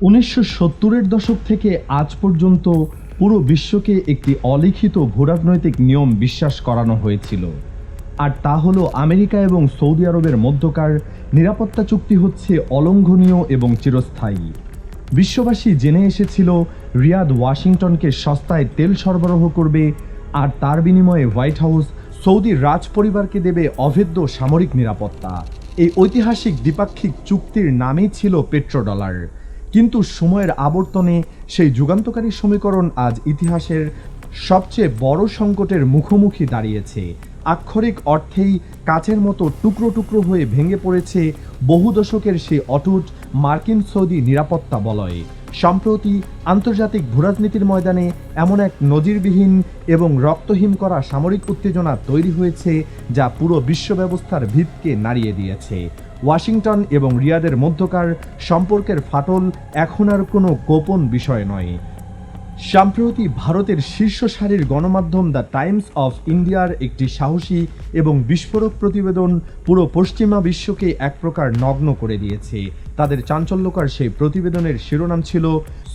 1970-এর দশক থেকে আজ পর্যন্ত পুরো বিশ্বকে একটি অলিখিত ভূরাজনৈতিক নিয়ম বিশ্বাস করানো হয়েছিল, আর তা হলো আমেরিকা এবং সৌদি আরবের মধ্যকার নিরাপত্তা চুক্তি হচ্ছে অলঙ্ঘনীয় এবং চিরস্থায়ী। বিশ্ববাসী জেনে এসেছিল রিয়াদ ওয়াশিংটনকে সস্তায় তেল সরবরাহ করবে, আর তার বিনিময়ে হোয়াইট হাউস সৌদি রাজ পরিবারকে দেবে অভেদ্য সামরিক নিরাপত্তা। এই ঐতিহাসিক দ্বিপাক্ষিক চুক্তির নামই ছিল পেট্রোডলার। কিন্তু সময়ের আবর্তনে সেই যুগান্তকারী সমীকরণ আজ ইতিহাসের সবচেয়ে বড় সংকটের মুখোমুখি দাঁড়িয়েছে। আক্ষরিক অর্থেই কাচের মতো টুকরো টুকরো হয়ে ভেঙে পড়েছে বহু দশকের সেই অটুট মার্কিন সৌদি নিরাপত্তা বলয়। সম্প্রতি আন্তর্জাতিক ভূরাজনীতির ময়দানে এমন এক নজিরবিহীন এবং রক্তহীন করা সামরিক উত্তেজনা তৈরি হয়েছে, যা পুরো বিশ্ব ব্যবস্থার ভিতকে নাড়িয়ে দিয়েছে। ওয়াশিংটন এবং রিয়াদের মধ্যকার সম্পর্কের ফাটল এখন আর কোনো গোপন বিষয় নয়। সম্প্রতি ভারতের শীর্ষ সারির গণমাধ্যম দ্য টাইমস অফ ইন্ডিয়ার একটি সাহসী এবং বিস্ফোরক প্রতিবেদন পুরো পশ্চিমা বিশ্বকে এক প্রকার নগ্ন করে দিয়েছে। তাদের চাঞ্চল্যকর সেই প্রতিবেদনের শিরোনাম ছিল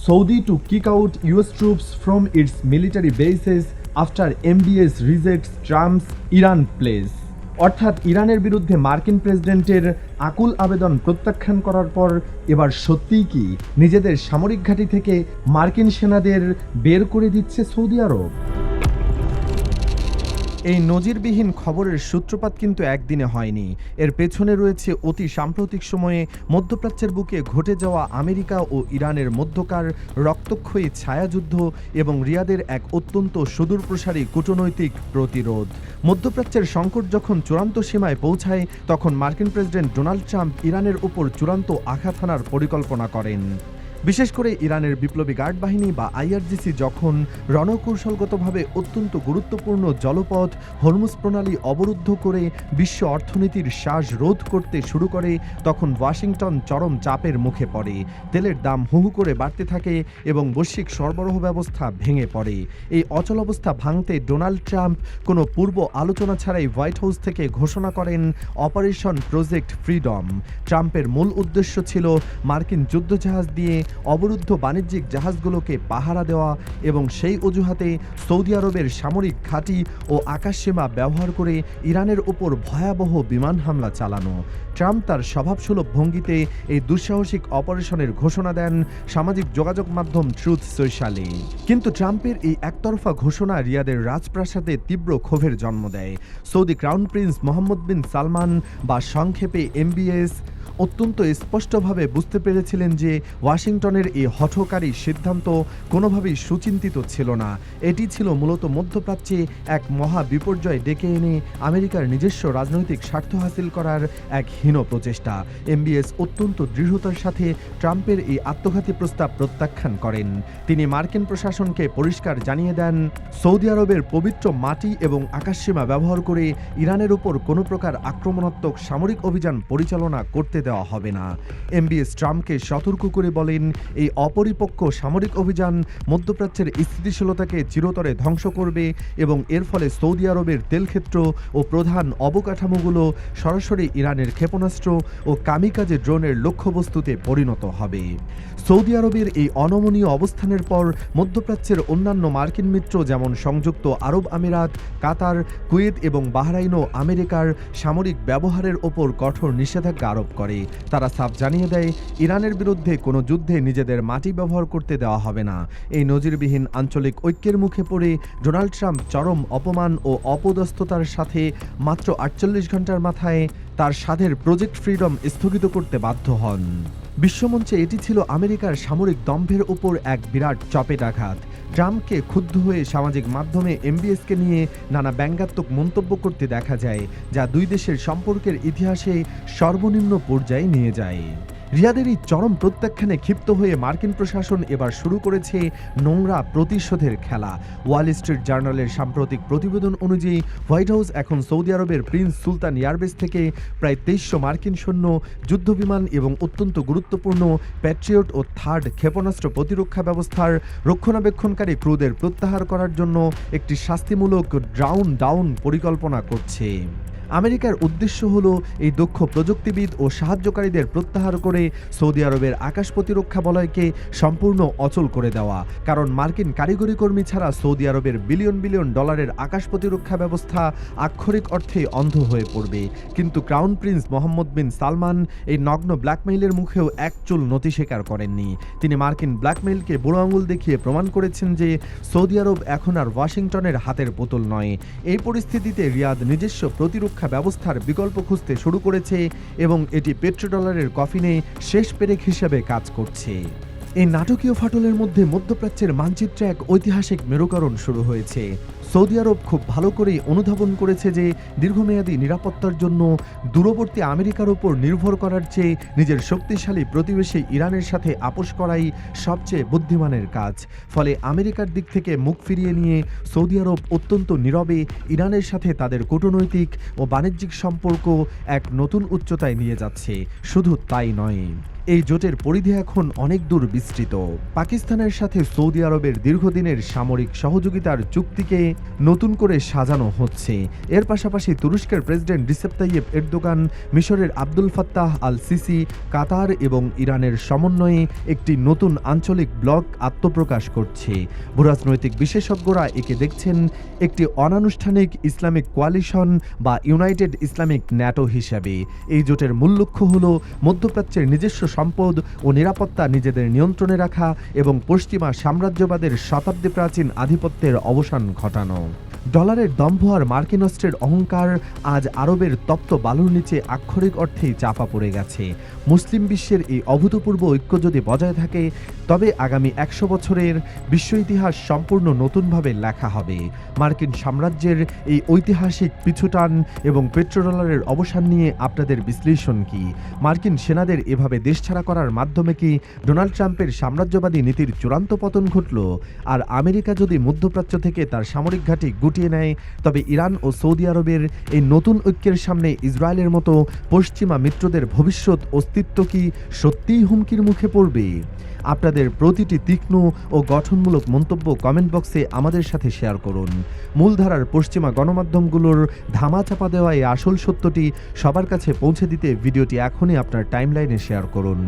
Saudi to kick out US troops from its military bases after MBS rejects Trump's Iran place. অর্থাৎ ইরানের বিরুদ্ধে মার্কিন প্রেসিডেন্টের আকুল আবেদন প্রত্যাখ্যান করার পর এবার সত্যিই কি নিজেদের সামরিক ঘাঁটি থেকে মার্কিন সেনাদের বের করে দিচ্ছে সৌদি আরব? এই নজিরবিহীন খবরের সূত্রপাত কিন্তু একদিনে হয়নি। এর পেছনে রয়েছে অতি সাম্প্রতিক সময়ে মধ্যপ্রাচ্যের বুকে ঘটে যাওয়া আমেরিকা ও ইরানের মধ্যকার রক্তক্ষয়ী ছায়াযুদ্ধ এবং রিয়াদের এক অত্যন্ত সুদূরপ্রসারী কূটনৈতিক প্রতিরোধ। মধ্যপ্রাচ্যের সংকট যখন চূড়ান্ত সীমায় পৌঁছায়, তখন মার্কিন প্রেসিডেন্ট ডোনাল্ড ট্রাম্প ইরানের উপর চূড়ান্ত আঘাত হানার পরিকল্পনা করেন। বিশেষ করে ইরানের বিপ্লবী গার্ড বাহিনী বা আইআরজিসি যখন রণকৌশলগতভাবে অত্যন্ত গুরুত্বপূর্ণ জলপথ হরমুজ প্রণালী অবরুদ্ধ করে বিশ্ব অর্থনীতির শ্বাস রোধ করতে শুরু করে, তখন ওয়াশিংটন চরম চাপের মুখে পড়ে। তেলের দাম হু হু করে বাড়তে থাকে এবং বৈশ্বিক সরবরাহ ব্যবস্থা ভেঙে পড়ে। এই অচলাবস্থা ভাঙতে ডোনাল্ড ট্রাম্প কোনো পূর্ব আলোচনা ছাড়াই হোয়াইট হাউস থেকে ঘোষণা করেন অপারেশন প্রজেক্ট ফ্রিডম। ট্রাম্পের মূল উদ্দেশ্য ছিল মার্কিন যুদ্ধজাহাজ দিয়ে অবরুদ্ধ বাণিজ্যিক জাহাজগুলোকে পাহারা দেওয়া এবং সেই অজুহাতে সৌদি আরবের সামরিক ঘাঁটি ও আকাশসীমা ব্যবহার করে ইরানের উপর ভয়াবহ বিমান হামলা চালানো। ট্রাম্প তার স্বভাবসুলভ ভঙ্গিতে এই দুঃসাহসিক অপারেশনের ঘোষণা দেন সামাজিক যোগাযোগ মাধ্যম ট্রুথ সোশ্যালে। কিন্তু ট্রাম্পের এই একতরফা ঘোষণা রিয়াদের রাজপ্রাসাদে তীব্র ক্ষোভের জন্ম দেয়। সৌদি ক্রাউন প্রিন্স মোহাম্মদ বিন সালমান বা সংক্ষেপে এমবিএস অত্যন্ত স্পষ্টভাবে বুঝতে পেরেছিলেন যে ওয়াশিংটনের এই হঠকারী সিদ্ধান্ত কোনোভাবেই সুচিন্তিত ছিল না। এটি ছিল মূলত মধ্যপ্রাচ্যে এক মহা বিপর্যয় ডেকে এনে আমেরিকার নিজস্ব রাজনৈতিক স্বার্থ হাসিল করার এক হীন প্রচেষ্টা। এমবিএস অত্যন্ত দৃঢ়তার সাথে ট্রাম্পের এই আত্মঘাতী প্রস্তাব প্রত্যাখ্যান করেন। তিনি মার্কিন প্রশাসনকে পরিষ্কার জানিয়ে দেন, সৌদি আরবের পবিত্র মাটি এবং আকাশসীমা ব্যবহার করে ইরানের উপর কোনো প্রকার আক্রমণাত্মক সামরিক অভিযান পরিচালনা করতে দেওয়া হবে না। এমবিএস ট্রাম্পকে সতর্ক করে বলেন, এই অপরিপক্ক সামরিক অভিযান মধ্যপ্রাচ্যের স্থিতিশীলতাকে চিরতরে ধ্বংস করবে এবং এর ফলে সৌদি আরবের তেলক্ষেত্র ও প্রধান অবকাঠামোগুলো সরাসরি ইরানের ক্ষেপণাস্ত্র ও কামিকাজে ড্রোনের লক্ষ্যবস্তুতে পরিণত হবে। সৌদি আরবের এই অনমনীয় অবস্থানের পর মধ্যপ্রাচ্যের অন্যান্য মার্কিন মিত্র যেমন সংযুক্ত আরব আমিরাত, কাতার, কুয়েত এবং বাহরাইনও আমেরিকার সামরিক ব্যবহারের ওপর কঠোর নিষেধাজ্ঞা আরোপ করে। তারা সাফ জানিয়ে দেয়, ইরানের বিরুদ্ধে কোনো যুদ্ধে নিজেদের মাটি ব্যবহার করতে দেওয়া হবে না। এই নজিরবিহীন আঞ্চলিক ঐক্যের মুখে পড়ে ডোনাল্ড ট্রাম্প চরম অপমান ও অপদস্থতার সাথে মাত্র 48 ঘন্টার মাথায় তার স্বাদের প্রজেক্ট ফ্রিডম স্থগিত করতে বাধ্য হন। বিশ্বমঞ্চে এটি ছিল আমেরিকার সামরিক দম্ভের উপর এক বিরাট চপেটাঘাত। ট্রাম্পকে ক্ষুব্ধ হয়ে সামাজিক মাধ্যমে এমবিএসকে নিয়ে নানা ব্যঙ্গাত্মক মন্তব্য করতে দেখা যায়, যা দুই দেশের সম্পর্কের ইতিহাসে সর্বনিম্ন পর্যায়ে নিয়ে যায়। রিয়াদের এই চরম প্রত্যাখ্যানে ক্ষিপ্ত হয়ে মার্কিন প্রশাসন এবার শুরু করেছে নোংরা প্রতিশোধের খেলা। ওয়াল স্ট্রিট জার্নালের সাম্প্রতিক প্রতিবেদন অনুযায়ী হোয়াইট হাউস এখন সৌদি আরবের প্রিন্স সুলতান এয়ারবেস থেকে প্রায় 2300 মার্কিন সৈন্য, যুদ্ধবিমান এবং অত্যন্ত গুরুত্বপূর্ণ প্যাট্রিয়ট ও থার্ড ক্ষেপণাস্ত্র প্রতিরক্ষা ব্যবস্থার রক্ষণাবেক্ষণকারী ক্রুদের প্রত্যাহার করার জন্য একটি শাস্তিমূলক ডাউন পরিকল্পনা করছে। আমেরিকার উদ্দেশ্য হলো এই দক্ষ প্রযুক্তিবিদ ও সাহায্যকারীদের প্রত্যাহার করে সৌদি আরবের আকাশ প্রতিরক্ষা বলয়কে সম্পূর্ণ অচল করে দেওয়া, কারণ মার্কিন কারিগরি কর্মী ছাড়া সৌদি আরবের বিলিয়ন বিলিয়ন ডলারের আকাশ প্রতিরক্ষা ব্যবস্থা আক্ষরিক অর্থে অন্ধ হয়ে পড়বে। কিন্তু ক্রাউন প্রিন্স মোহাম্মদ বিন সালমান এই নগ্ন ব্ল্যাকমেইলের মুখেও এক চুল নতি স্বীকার করেননি। তিনি মার্কিন ব্ল্যাকমেইলকে বুড়ো আঙুল দেখিয়ে প্রমাণ করেছেন যে সৌদি আরব এখন আর ওয়াশিংটনের হাতের পুতুল নয়। এই পরিস্থিতিতে রিয়াদ নিজস্ব প্রতিরক্ষা ব্যবস্থার বিকল্প খুঁজতে শুরু করেছে এবং এটি পেট্রোডলারের কফিনে শেষ পেরেক হিসেবে কাজ করছে। এই নাটকীয় ফাটলের মধ্যে মধ্যপ্রাচ্যের মানচিত্রে এক ঐতিহাসিক মেরুকরণ শুরু হয়েছে। সৌদি আরব খুব ভালো করেই অনুধাবন করেছে যে দীর্ঘমেয়াদী নিরাপত্তার জন্য দূরবর্তী আমেরিকার উপর নির্ভর করার চেয়ে নিজের শক্তিশালী প্রতিবেশী ইরানের সাথে আপোষ করাই সবচেয়ে বুদ্ধিমানের কাজ। ফলে আমেরিকার দিক থেকে মুখ ফিরিয়ে নিয়ে সৌদি আরব অত্যন্ত নীরবে ইরানের সাথে তাদের কূটনৈতিক ও বাণিজ্যিক সম্পর্ক এক নতুন উচ্চতায় নিয়ে যাচ্ছে। শুধু তাই নয়, এই জোটের পরিধি এখন অনেক দূর বিস্তৃত। পাকিস্তানের সাথে সৌদি আরবের দীর্ঘদিনের সামরিক সহযোগিতার চুক্তিকে নতুন করে সাজানো হচ্ছে। এর পাশাপাশি তুরস্কের প্রেসিডেন্ট রিসেপ তাইয়েপ এরদোগান, মিশরের আব্দুল ফাত্তাহ আল সিসি, কাতার এবং ইরানের সমন্বয়ে একটি নতুন আঞ্চলিক ব্লক আত্মপ্রকাশ করছে। ভূরাজনৈতিক বিশেষজ্ঞরা একে দেখছেন একটি অনানুষ্ঠানিক ইসলামিক কোয়ালিশন বা ইউনাইটেড ইসলামিক ন্যাটো হিসাবে। এই জোটের মূল লক্ষ্য হল মধ্যপ্রাচ্যের নিজস্ব সম্পদ ও নিরাপত্তা নিজেদের নিয়ন্ত্রণে রাখা এবং পশ্চিমা সাম্রাজ্যবাদের শতাব্দী প্রাচীন আধিপত্যের অবসান ঘটানো। ডলারের দম্ভ আর মার্কিন অস্ত্রের অহংকার আজ আরবের তপ্ত বালুর নিচে আক্ষরিক অর্থেই চাপা পড়ে গেছে। মুসলিম বিশ্বের এই অভূতপূর্ব ঐক্য যদি বজায় থাকে, তবে আগামী 100 বছরের বিশ্ব ইতিহাস সম্পূর্ণ নতুনভাবে লেখা হবে। মার্কিন সাম্রাজ্যের এই ঐতিহাসিক পিছুটান এবং পেট্রোডলারের অবসান নিয়ে আপনাদের বিশ্লেষণ কি? মার্কিন সেনাদের এভাবে দেশছাড়া করার মাধ্যমে কি ডোনাল্ড ট্রাম্পের সাম্রাজ্যবাদী নীতির চূড়ান্ত পতন ঘটল? আর আমেরিকা যদি মধ্যপ্রাচ্য থেকে তার সামরিক ঘাঁটি গুটিয়ে নেয়, তবে ইরান ও সৌদি আরবের এই নতুন ঐক্যের সামনে ইসরায়েলের মতো পশ্চিমা মিত্রদের ভবিষ্যৎ অস্তিত্ব কি সত্যিই হুমকির মুখে পড়বে? আপনাদের প্রতিটি তীক্ষ্ণ ও গঠনমূলক মন্তব্য কমেন্ট বক্সে আমাদের সাথে শেয়ার করুন। মূলধারার পশ্চিমা গণমাধ্যমগুলোর ধামাচাপা দেওয়া এই আসল সত্যটি সবার কাছে পৌঁছে দিতে ভিডিওটি এখনই আপনার টাইমলাইনে শেয়ার করুন।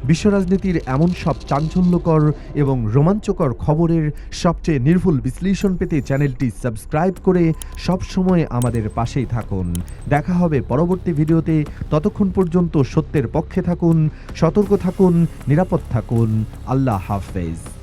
বিশ্ব রাজনীতির এমন সব চাঞ্চল্যকর এবং রোমাঞ্চকর খবরের সবচেয়ে নির্ভুল বিশ্লেষণ পেতে চ্যানেলটি সাবস্ক্রাইব করে সব সময় আমাদের পাশেই থাকুন। দেখা হবে পরবর্তী ভিডিওতে। ততক্ষণ পর্যন্ত সত্যের পক্ষে থাকুন, সতর্ক থাকুন, নিরাপদ থাকুন। আল্লাহ হাফেজ।